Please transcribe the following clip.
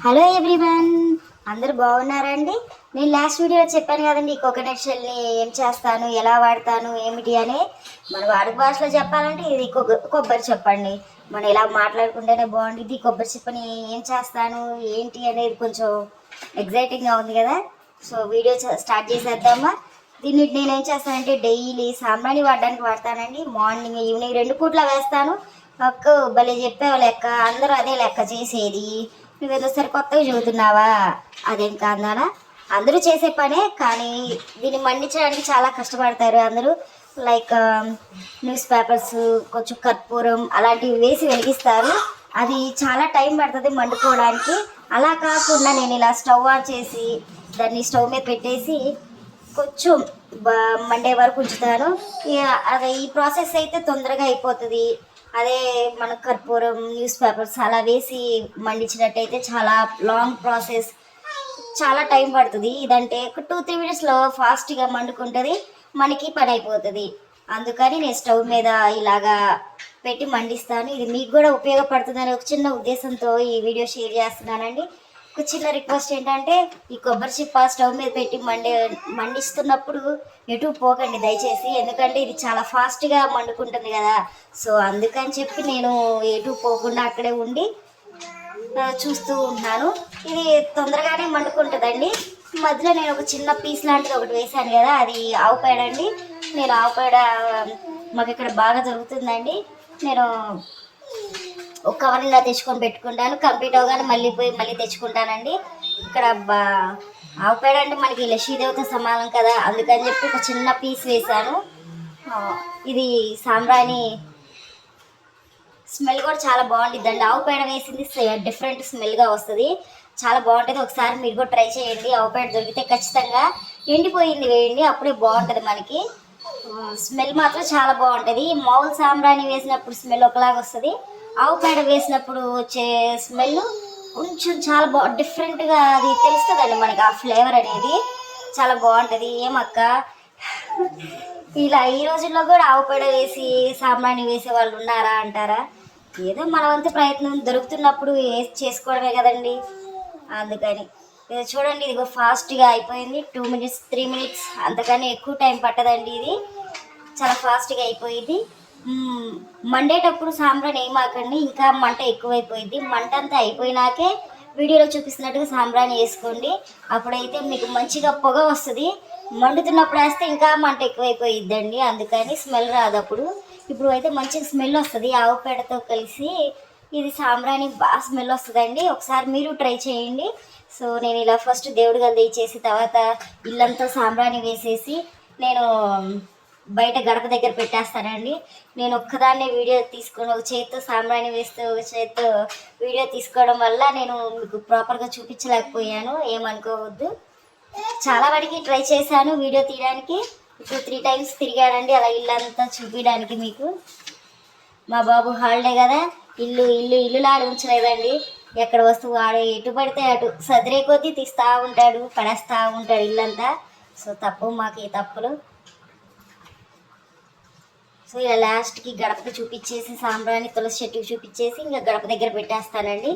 Hello everyone, అందరూ బాగున్నారండి. నేను లాస్ట్ వీడియోలో చెప్పాను కదండి, ఈ కోకోనట్ షెల్ని ఏం చేస్తాను, ఎలా వాడతాను, ఏమిటి అని. మన వాడుక భాషలో చెప్పాలంటే ఇది కొబ్బరి చెప్పండి. మనం ఇలా మాట్లాడుకుంటేనే బాగుంటుంది. కొబ్బరి చెప్పని ఏం చేస్తాను ఏంటి అనేది కొంచెం ఎగ్జైటింగ్గా ఉంది కదా. సో వీడియో స్టార్ట్ చేసేద్దామా. దీన్ని నేను ఏం చేస్తానంటే డైలీ సాంబ్రాణి వాడడానికి వాడతానండి. మార్నింగ్ ఈవినింగ్ 2 పూట్ల వేస్తాను. అక్క భలే చెప్పావు లెక్క, అందరూ అదే లెక్క చేసేది, నువ్వేదో సరి కొత్తగా చదువుతున్నావా, అదేం కాదా. అందరూ చేసే పనే, కానీ దీన్ని మండించడానికి చాలా కష్టపడతారు అందరూ. లైక్ న్యూస్ పేపర్స్, కొంచెం కర్పూరం అలాంటివి వేసి వెలిగిస్తారు. అది చాలా టైం పడుతుంది మండుకోవడానికి. అలా కాకుండా నేను ఇలా స్టవ్ ఆన్ చేసి దాన్ని స్టవ్ మీద పెట్టేసి కొంచెం మండే వరకు ఉంచుతాను. అది ఈ ప్రాసెస్ అయితే తొందరగా అయిపోతుంది. అదే మన కర్పూరం, న్యూస్ పేపర్స్ అలా వేసి మండించినట్టయితే చాలా లాంగ్ ప్రాసెస్, చాలా టైం పడుతుంది. ఇదంటే ఒక 2-3 మినిట్స్లో ఫాస్ట్గా మండుకుంటుంది, మనకి పని అయిపోతుంది. అందుకని నేను స్టవ్ మీద ఇలాగా పెట్టి మండిస్తాను. ఇది మీకు కూడా ఉపయోగపడుతుందని ఒక చిన్న ఉద్దేశంతో ఈ వీడియో షేర్ చేస్తున్నానండి. ఒక చిన్న రిక్వెస్ట్ ఏంటంటే, ఈ కొబ్బరి చిప్ప స్టవ్ మీద పెట్టి మండిస్తున్నప్పుడు ఎటు పోకండి దయచేసి, ఎందుకంటే ఇది చాలా ఫాస్ట్గా మండుకుంటుంది కదా. సో అందుకని చెప్పి నేను ఎటు పోకుండా అక్కడే ఉండి చూస్తూ ఉంటాను. ఇది తొందరగానే మండుకుంటుందండి. మధ్యలో నేను ఒక చిన్న పీస్ లాంటిది ఒకటి వేసాను కదా, అది ఆవు పేడ అండి. నేను ఆవు పేడ మాకు ఇక్కడ బాగా దొరుకుతుందండి. నేను ఒక కవర్ ఇలా తెచ్చుకొని పెట్టుకుంటాను. కంప్లీట్ అవగానే మళ్ళీ తెచ్చుకుంటానండి. ఇక్కడ ఆవు పేడ అంటే మనకి లక్ష్మీదేవత సమానం కదా, అందుకని చెప్పి ఒక చిన్న పీస్ వేసాను. ఇది సాంబ్రాణి స్మెల్ కూడా చాలా బాగుంటుందండి. ఆవు పేడ వేసింది డిఫరెంట్ స్మెల్గా వస్తుంది, చాలా బాగుంటుంది. ఒకసారి మీరు కూడా ట్రై చేయండి. ఆవు పేడ దొరికితే ఖచ్చితంగా ఎండిపోయింది వేయండి, అప్పుడే బాగుంటుంది మనకి. స్మెల్ మాత్రం చాలా బాగుంటుంది. మామూలు సాంబ్రాణి వేసినప్పుడు స్మెల్ ఒకలాగా వస్తుంది, ఆవు పేడ వేసినప్పుడు వచ్చే స్మెల్ కొంచెం చాలా డిఫరెంట్గా అది తెలుస్తుందండి మనకి. ఆ ఫ్లేవర్ అనేది చాలా బాగుంటుంది. ఏమక్క ఇలా ఈ రోజుల్లో కూడా ఆవు పేడ వేసి సాంబ్రాణి వేసే వాళ్ళు ఉన్నారా అంటారా? ఏదో మన వంతు ప్రయత్నం దొరుకుతున్నప్పుడు చేసుకోవడమే కదండి. అందుకని చూడండి, ఇదిగో ఫాస్ట్గా అయిపోయింది. 2 మినిట్స్ 3 మినిట్స్ అంతకని ఎక్కువ టైం పట్టదండి. ఇది చాలా ఫాస్ట్గా అయిపోయింది. మండేటప్పుడు సాంబ్రాణి వేయమాకండి, ఇంకా మంట ఎక్కువైపోయింది. మంట అంతా అయిపోయినాకే వీడియోలో చూపిస్తున్నట్టుగా సాంబ్రాణి వేసుకోండి. అప్పుడైతే మీకు మంచిగా పొగ వస్తుంది. మండుతున్నప్పుడు వేస్తే ఇంకా మంట ఎక్కువైపోయిద్దండి, అందుకని స్మెల్ రాదు అప్పుడు. ఇప్పుడు అయితే మంచిగా స్మెల్ వస్తుంది ఆవు పేడతో కలిసి. ఇది సాంబ్రాణి బాగా స్మెల్ వస్తుందండి. ఒకసారి మీరు ట్రై చేయండి. సో నేను ఇలా ఫస్ట్ దేవుడి గది చేసి తర్వాత ఇల్లంతా సాంబ్రాణి వేసేసి నేను బయట గడప దగ్గర పెట్టేస్తానండి. నేను ఒక్కదాన్నే వీడియో తీసుకొని ఒక చేతితో సాంబ్రాణి వేస్తూ ఒక చేతితో వీడియో తీసుకోవడం వల్ల నేను మీకు ప్రాపర్గా చూపించలేకపోయాను, ఏమనుకోవద్దు. చాలా వాటికి ట్రై చేశాను వీడియో తీయడానికి. ఇప్పుడు 3 టైమ్స్ తిరిగానండి అలా ఇల్లంతా చూపించడానికి మీకు. మా బాబు హాలిడే కదా, ఇల్లులాడి ఉంచలేదండి. ఎక్కడ వస్తువు వాడు ఎటు పడితే అటు సదిరే కొద్దీ తీస్తూ ఉంటాడు, పడేస్తూ ఉంటాడు ఇల్లంతా. సో మాకు ఈ తప్పులు. సో ఇలా లాస్ట్కి గడపకి చూపించేసి సాంబ్రాణి తులసి చెట్టుకి చూపించేసి ఇంకా గడప దగ్గర పెట్టేస్తానండి.